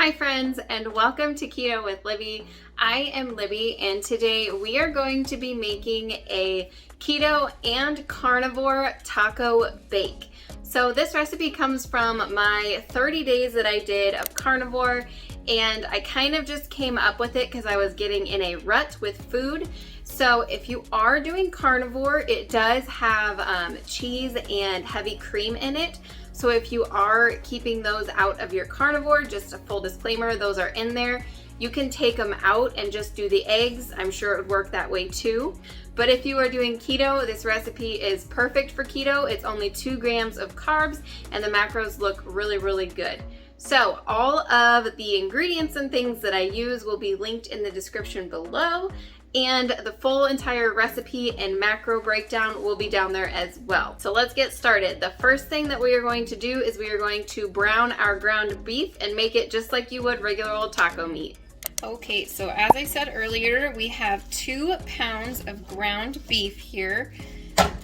Hi friends, and welcome to Keto with Libby. I am Libby, and today we are going to be making a keto and carnivore taco bake. So this recipe comes from my 30 days that I did of carnivore, and I kind of just came up with it because I was getting in a rut with food. So if you are doing carnivore, it does have cheese and heavy cream in it. So if you are keeping those out of your carnivore, just a full disclaimer, those are in there. You can take them out and just do the eggs. I'm sure it would work that way too. But if you are doing keto, this recipe is perfect for keto. It's only 2 grams of carbs and the macros look really, really good. So all of the ingredients and things that I use will be linked in the description below. And the full entire recipe and macro breakdown will be down there as well. So let's get started. The first thing that we are going to do is we are going to brown our ground beef and make it just like you would regular old taco meat. Okay, so as I said earlier, we have 2 pounds of ground beef here.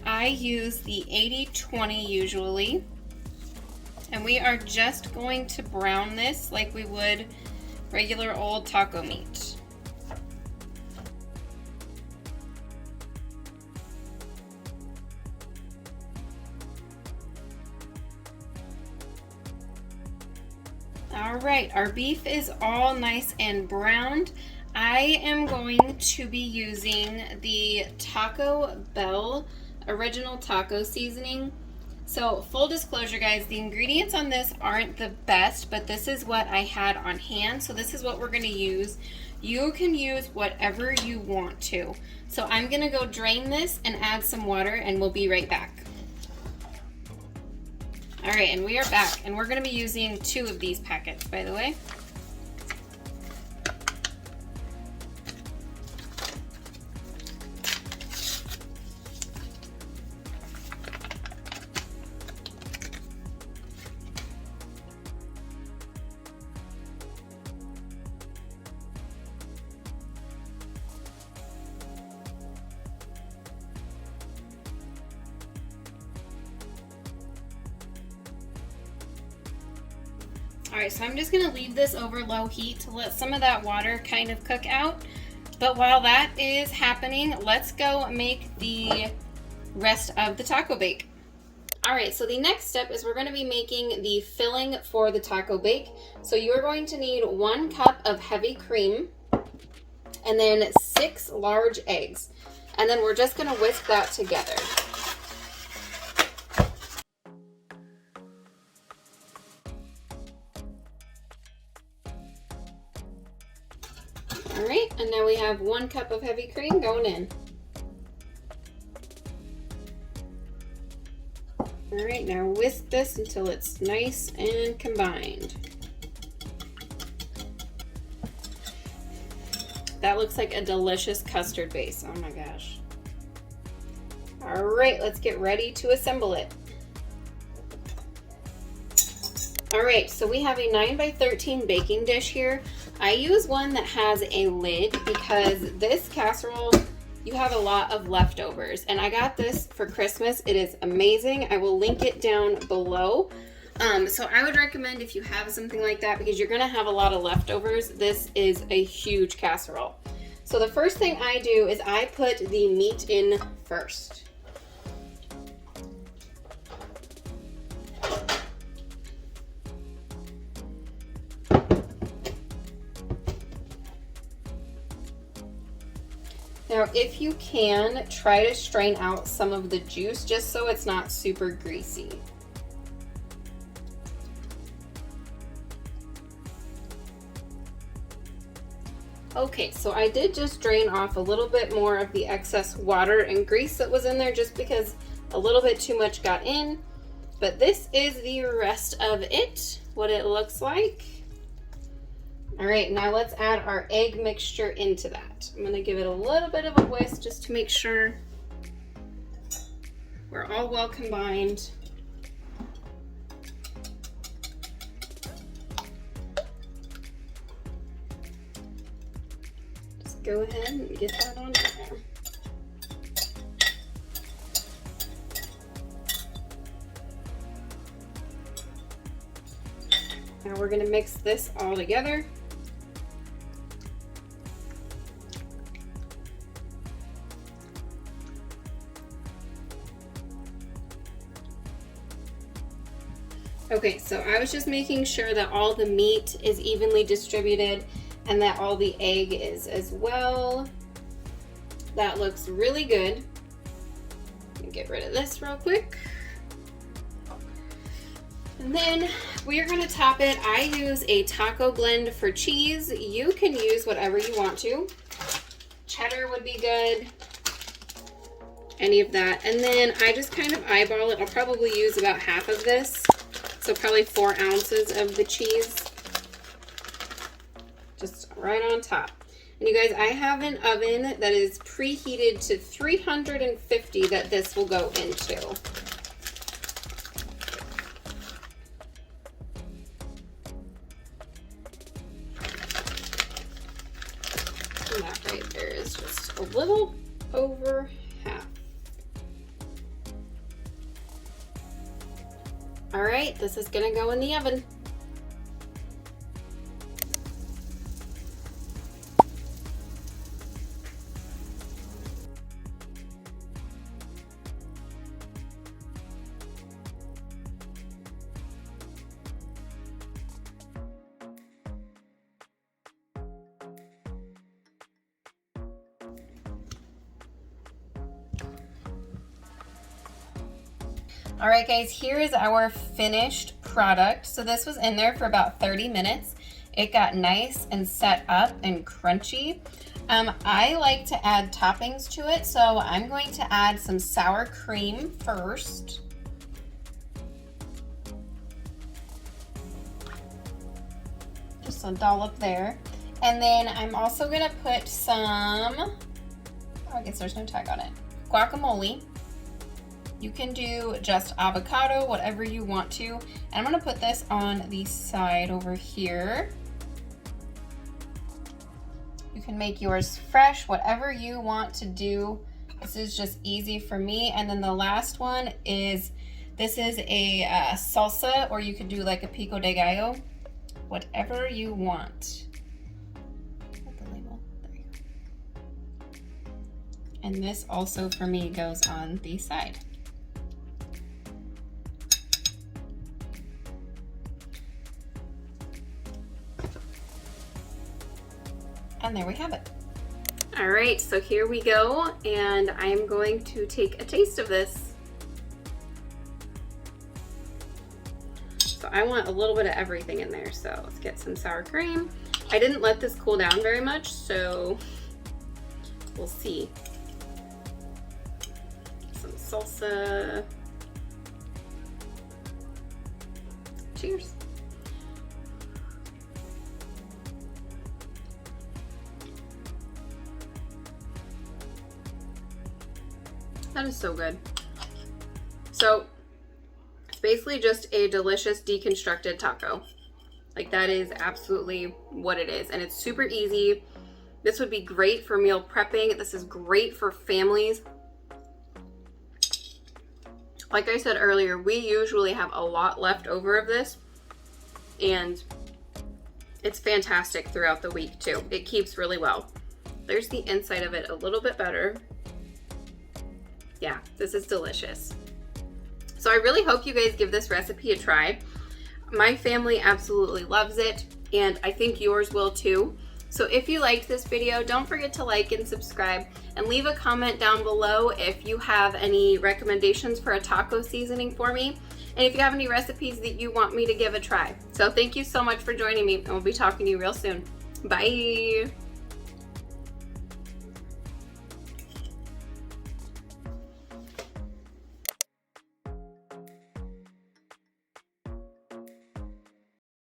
I use the 80-20 usually. And we are just going to brown this like we would regular old taco meat. All right, our beef is all nice and browned. I am going to be using the Taco Bell original taco seasoning. So full disclosure guys, the ingredients on this aren't the best, but this is what I had on hand. So this is what we're gonna use. You can use whatever you want to. So I'm gonna go drain this and add some water and we'll be right back. All right, and we are back, and we're gonna be using 2 of these packets, by the way. All right, so I'm just gonna leave this over low heat to let some of that water kind of cook out. But while that is happening, let's go make the rest of the taco bake. All right, so the next step is we're gonna be making the filling for the taco bake. So you're going to need 1 cup of heavy cream and then 6 large eggs. And then we're just gonna whisk that together. All right, and now we have 1 cup of heavy cream going in. All right, now whisk this until it's nice and combined. That looks like a delicious custard base, oh my gosh. All right, let's get ready to assemble it. All right, so we have a 9x13 baking dish here. I use one that has a lid because this casserole, you have a lot of leftovers. And I got this for Christmas. It is amazing. I will link it down below. So I would recommend if you have something like that because you're gonna have a lot of leftovers, this is a huge casserole. So the first thing I do is I put the meat in first. Now, if you can, try to strain out some of the juice just so it's not super greasy. Okay, so I did just drain off a little bit more of the excess water and grease that was in there just because a little bit too much got in. But this is the rest of it, what it looks like. All right, now let's add our egg mixture into that. I'm gonna give it a little bit of a whisk just to make sure we're all well combined. Just go ahead and get that on there. Now we're gonna mix this all together. Okay, so I was just making sure that all the meat is evenly distributed and that all the egg is as well. That looks really good. Let me get rid of this real quick. And then we are gonna top it. I use a taco blend for cheese. You can use whatever you want to. Cheddar would be good. Any of that. And then I just kind of eyeball it. I'll probably use about half of this. So probably 4 ounces of the cheese, just right on top. And you guys, I have an oven that is preheated to 350 that this will go into. And that right there is just a little over half. All right, this is gonna go in the oven. All right, guys, here is our finished product. So this was in there for about 30 minutes. It got nice and set up and crunchy. I like to add toppings to it, so I'm going to add some sour cream first. Just a dollop there. And then I'm also gonna put some, oh, I guess there's no tag on it, guacamole. You can do just avocado, whatever you want to. And I'm gonna put this on the side over here. You can make yours fresh, whatever you want to do. This is just easy for me. And then the last one is, this is a salsa, or you could do like a pico de gallo, whatever you want. Put the label, there you go. And this also for me goes on the side. And there we have it. All right, so here we go, and I'm going to take a taste of this. So I want a little bit of everything in there, so let's get some sour cream. I didn't let this cool down very much, so we'll see. Some salsa. Cheers. That is so good. So it's basically just a delicious deconstructed taco. Like, that is absolutely what it is. And it's super easy. This would be great for meal prepping. This is great for families. Like I said earlier, we usually have a lot left over of this, and it's fantastic throughout the week too. It keeps really well. There's the inside of it a little bit better. Yeah, this is delicious. So I really hope you guys give this recipe a try. My family absolutely loves it, and I think yours will too. So if you liked this video, don't forget to like and subscribe, and leave a comment down below if you have any recommendations for a taco seasoning for me, and if you have any recipes that you want me to give a try. So thank you so much for joining me, and we'll be talking to you real soon. Bye.